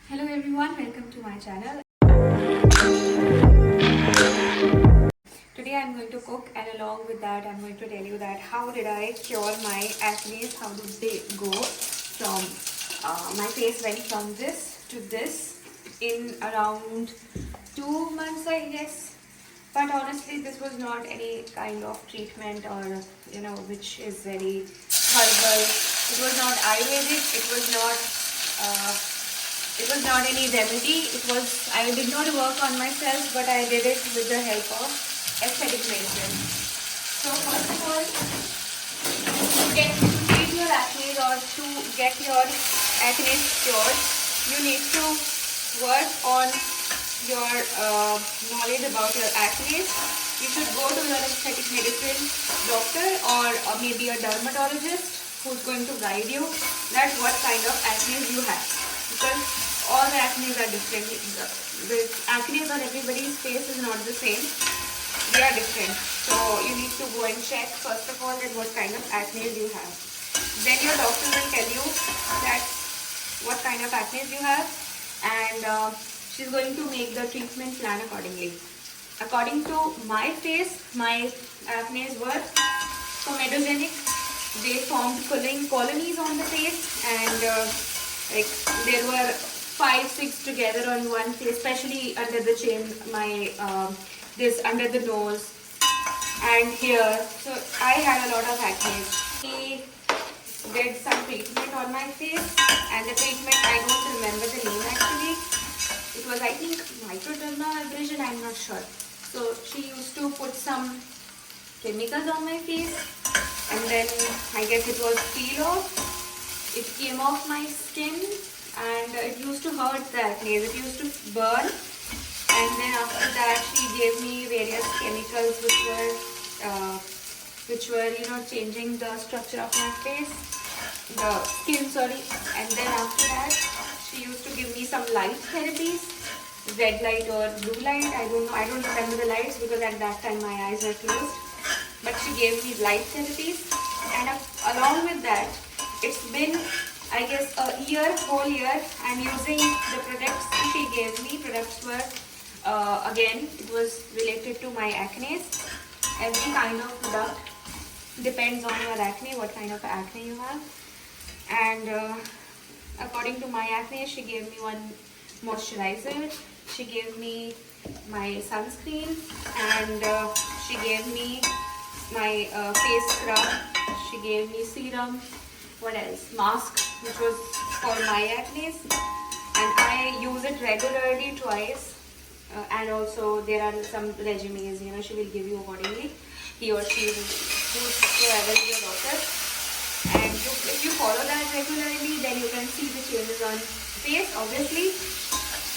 Hello everyone, welcome to my channel. Today I'm going to cook, and along with that I'm going to tell you that how did I cure my acne, how did they go from my face went from this to this in around 2 months, I guess. But honestly, this was not any kind of treatment or which is very herbal. It was not Ayurvedic. Uh, it was not any remedy. I did not work on myself, but I did it with the help of aesthetic medicine. So first of all, to treat your acne or to get your acne cured, you need to work on your knowledge about your acne. You should go to your aesthetic medicine doctor or maybe a dermatologist who's going to guide you that what kind of acne you have, because all the acne are different. The acne on everybody's face is not the same. They are different. So you need to go and check first of all that what kind of acne you have. Then your doctor will tell you that what kind of acne you have, and she's going to make the treatment plan accordingly. According to my face, my acne were comedogenic. They formed colonies on the face, and like there were 5, 6 together on one face, especially under the chin, my this under the nose and here. So I had a lot of acne. He did some treatment on my face, and the treatment, I don't remember the name actually. It was, I think, microdermabrasion, I'm not sure. So she used to put some chemicals on my face, and then I guess it was peel off. It came off my skin, and it used to hurt the acne. It used to burn, and then after that she gave me various chemicals which were changing the structure of my face, the skin, sorry. And then after that she used to give me some light therapies, red light or blue light, I don't know, I don't remember the lights because at that time my eyes were closed. But she gave me light therapies, and along with that, it's been, I guess, whole year I'm using the products she gave me. Products were again, it was related to my acne. Every kind of product depends on your acne, what kind of acne you have. And according to my acne, she gave me one moisturizer, she gave me my sunscreen, and she gave me my face scrub, she gave me serum, what else, mask, which was for my acne, and I use it regularly twice. And also there are some regimens, she will give you accordingly, he or she, whoever is your doctor. And if you follow that regularly, then you can see the changes on face, obviously.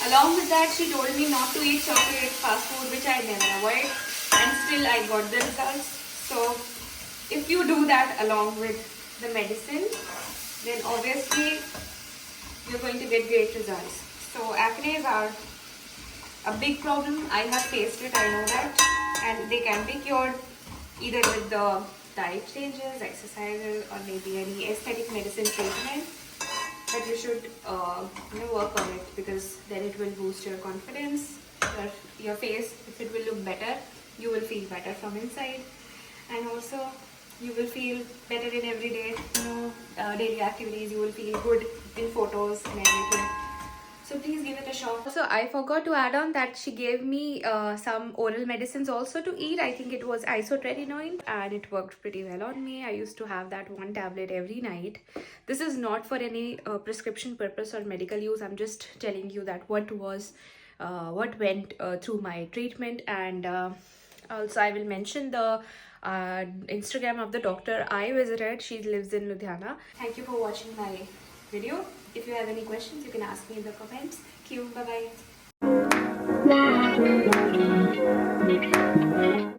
Along with that, she told me not to eat chocolate, fast food, which I never avoid, and still I got the results. So if you do that along with the medicine, then obviously you're going to get great results. So acne are a big problem. I have faced it, I know that, and they can be cured either with the diet changes, exercises, or maybe any aesthetic medicine treatment. But you should work on it, because then it will boost your confidence, your face. If it will look better, you will feel better from inside, and also you will feel better in everyday daily activities. You will feel good in photos and everything. So please give it a shot. Also, I forgot to add on that she gave me some oral medicines also to eat. I think it was isotretinoin, and it worked pretty well on me. I used to have that one tablet every night. This is not for any prescription purpose or medical use. I'm just telling you that what went through my treatment. And also I will mention the Instagram of the doctor I visited. She lives in Ludhiana. Thank you for watching my video. If you have any questions, you can ask me in the comments. Thank you. Bye bye.